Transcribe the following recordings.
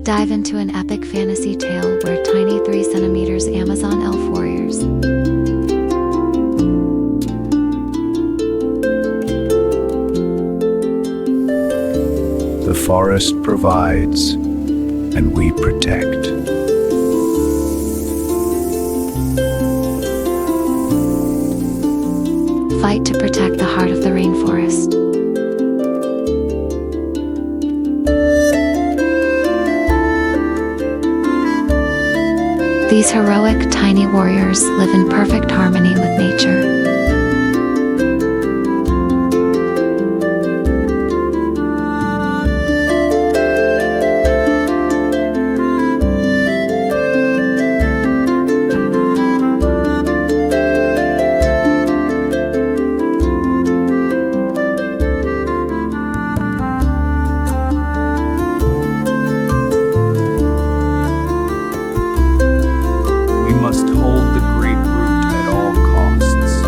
Dive into an epic fantasy tale where tiny 3 centimeters Amazon elf warriors The forest provides, and we protect. fight to protect the heart of the rainforest. These heroic, tiny warriors live in perfect harmony with nature. We must hold the great root at all costs.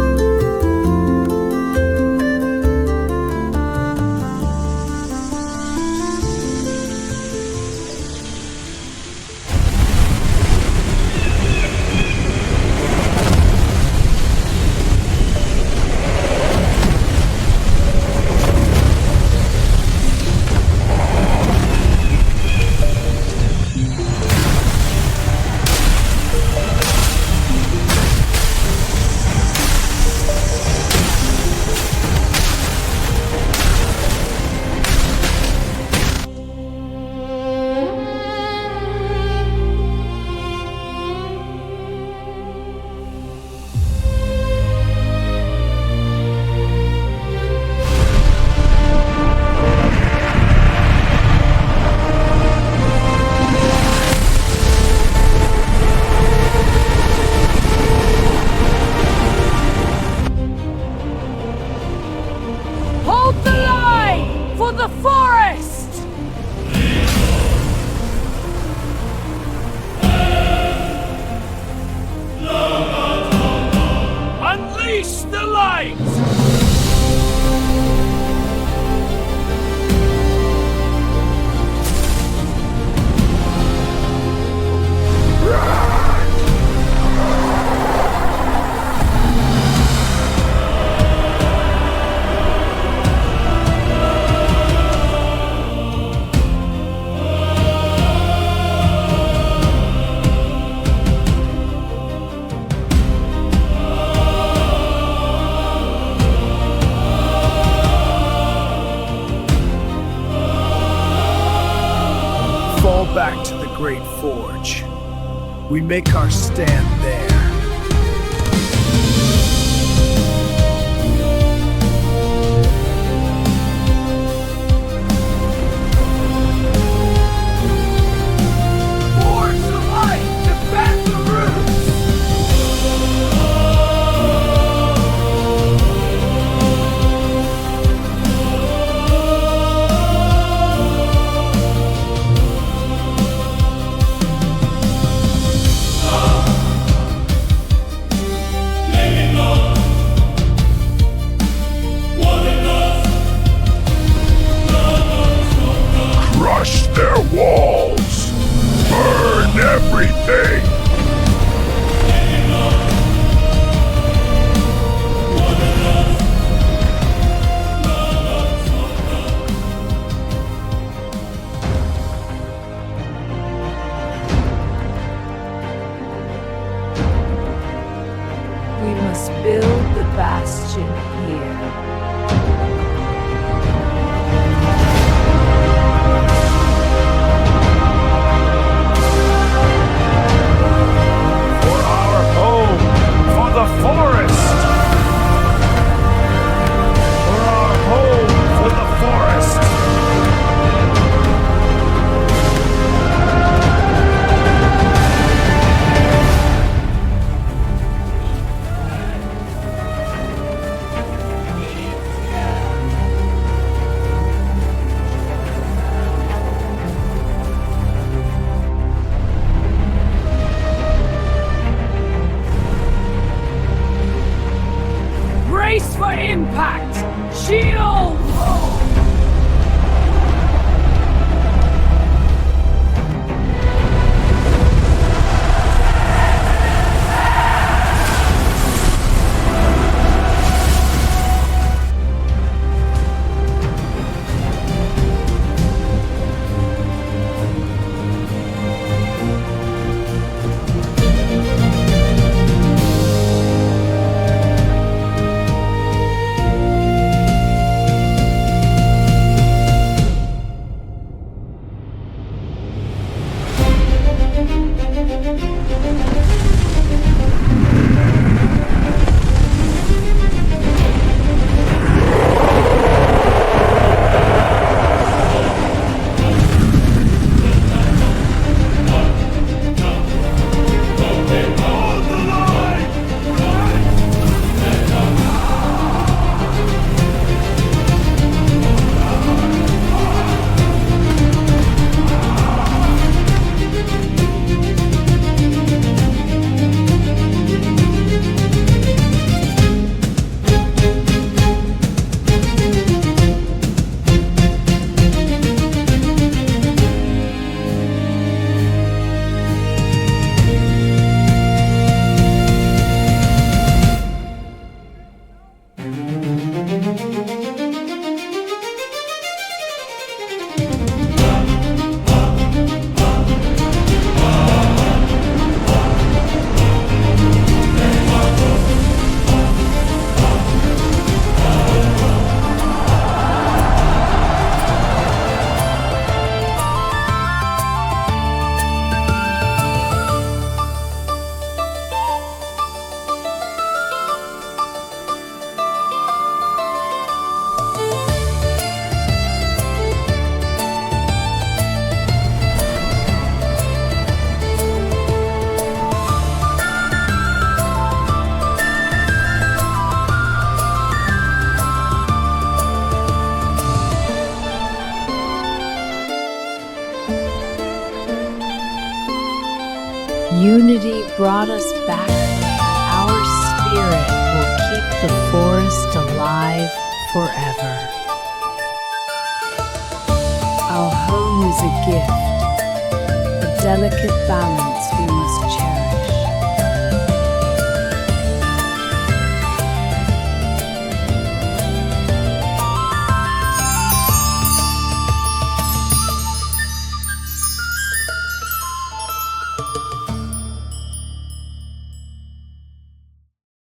Hold the line for the forest! Unleash the light! Fall back to the great forge. We make our stand there. Forge the light! Defend the roots! Crush their walls! Burn everything! We must build the bastion here. For our home! For the forest! For our home! For the forest! unity brought us back. Our spirit will keep the forest alive forever. Our home is a gift, a delicate balance we must